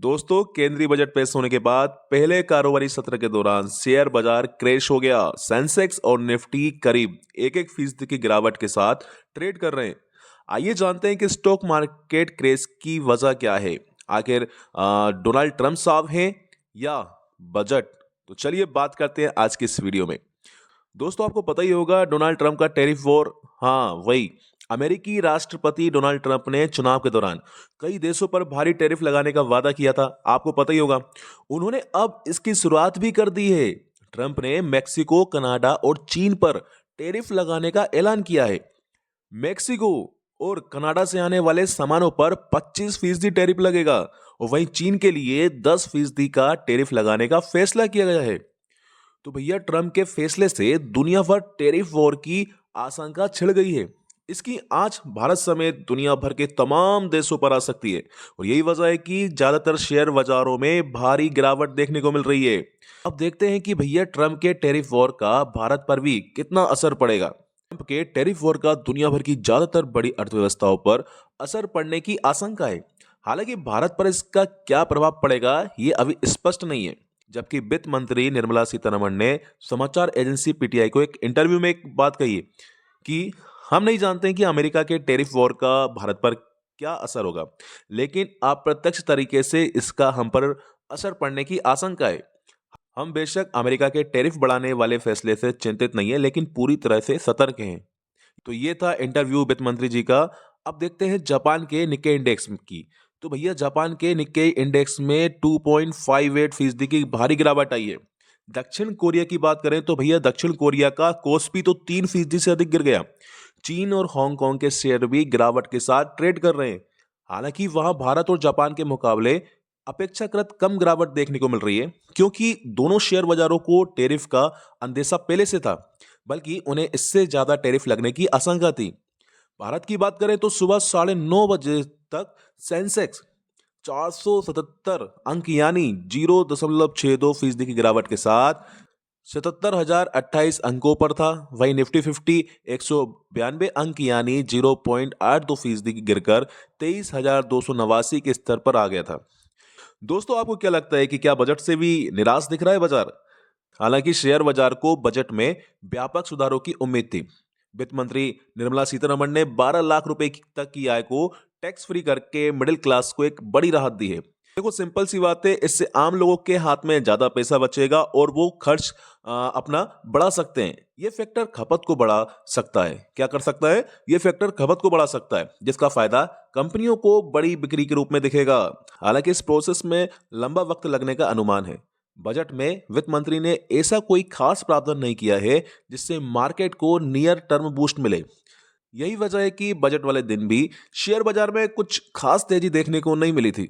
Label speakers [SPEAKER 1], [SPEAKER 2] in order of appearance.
[SPEAKER 1] दोस्तों, केंद्रीय बजट पेश होने के बाद पहले कारोबारी सत्र के दौरान शेयर बाजार क्रैश हो गया। सेंसेक्स और निफ्टी करीब 1-1% की गिरावट के साथ ट्रेड कर रहे हैं। आइए जानते हैं कि स्टॉक मार्केट क्रैश की वजह क्या है। आखिर डोनाल्ड ट्रंप साहब हैं या बजट? तो चलिए बात करते हैं आज की इस वीडियो में। दोस्तों, आपको पता ही होगा डोनाल्ड ट्रंप का टैरिफ वॉर। हाँ, वही अमेरिकी राष्ट्रपति डोनाल्ड ट्रंप ने चुनाव के दौरान कई देशों पर भारी टैरिफ लगाने का वादा किया था। आपको पता ही होगा, उन्होंने अब इसकी शुरुआत भी कर दी है। ट्रंप ने मेक्सिको, कनाडा और चीन पर टैरिफ लगाने का ऐलान किया है। मेक्सिको और कनाडा से आने वाले सामानों पर 25% टैरिफ लगेगा और वहीं चीन के लिए 10% का टैरिफ लगाने का फैसला किया गया है। तो भैया, ट्रंप के फैसले से दुनिया भर टैरिफ वॉर की आशंका छिड़ गई है। इसकी आंच भारत समेत दुनिया भर के तमाम देशों पर आ सकती है और यही वजह है कि ज्यादातर शेयर बाजारों में भारी गिरावट देखने को मिल रही है। अब देखते हैं कि भैया ट्रंप के टैरिफ वॉर का भारत पर भी कितना असर पड़ेगा। ट्रंप के टैरिफ वॉर का दुनिया भर की ज्यादातर बड़ी अर्थव्यवस्थाओं पर असर पड़ने की आशंका है। हालांकि भारत पर इसका क्या प्रभाव पड़ेगा ये अभी स्पष्ट नहीं है। जबकि वित्त मंत्री निर्मला सीतारमण ने समाचार एजेंसी पीटीआई को एक इंटरव्यू में एक बात कही है कि हम नहीं जानते हैं कि अमेरिका के टैरिफ वॉर का भारत पर क्या असर होगा, लेकिन अप्रत्यक्ष तरीके से इसका हम पर असर पड़ने की आशंका है। हम बेशक अमेरिका के टैरिफ बढ़ाने वाले फैसले से चिंतित नहीं है, लेकिन पूरी तरह से सतर्क हैं। तो ये था इंटरव्यू वित्त मंत्री जी का। अब देखते हैं जापान के निक्के इंडेक्स की। तो भैया, जापान के निक्के इंडेक्स में 2.58% की भारी गिरावट आई है। दक्षिण कोरिया की बात करें तो भैया दक्षिण कोरिया का कोस्पी तो 3% से अधिक गिर गया। चीन और हांगकांग के शेयर भी गिरावट के साथ ट्रेड कर रहे हैं। हालांकि वहां भारत और जापान के मुकाबले अपेक्षाकृत कम गिरावट देखने को मिल रही है, क्योंकि दोनों शेयर बाजारों को टैरिफ का अंदेशा पहले से था, बल्कि उन्हें इससे ज्यादा टैरिफ लगने की आशंका थी। भारत की बात करें तो सुबह 9:30 बजे तक सेंसेक्स 477 अंक यानी 0.62% की गिरावट के साथ 77,028 अंकों पर था। वहीं निफ्टी 50 192 अंक यानी 0.82% की गिरकर 23,289 के स्तर पर आ गया था। दोस्तों, आपको क्या लगता है कि क्या बजट से भी निराश दिख रहा है बाजार? हालांकि शेयर बाजार को बजट में व्यापक सुधारों की उम्मीद थी। वित्त मंत्री निर्मला सीतारमण ने 12 लाख रुपए तक की आय को टैक्स फ्री करके मिडिल क्लास को एक बड़ी राहत दी है। देखो, सिंपल सी बात है, इससे आम लोगों के हाथ में ज्यादा पैसा बचेगा और वो खर्च अपना बढ़ा सकते हैं। ये फैक्टर खपत को बढ़ा सकता है। क्या कर सकता है? ये फैक्टर खपत को बढ़ा सकता है, जिसका फायदा कंपनियों को बड़ी बिक्री के रूप में दिखेगा। हालांकि इस प्रोसेस में लंबा वक्त लगने का अनुमान है। बजट में वित्त मंत्री ने ऐसा कोई खास प्रावधान नहीं किया है जिससे मार्केट को नियर टर्म बूस्ट मिले। यही वजह है कि बजट वाले दिन भी शेयर बाजार में कुछ खास तेजी देखने को नहीं मिली थी।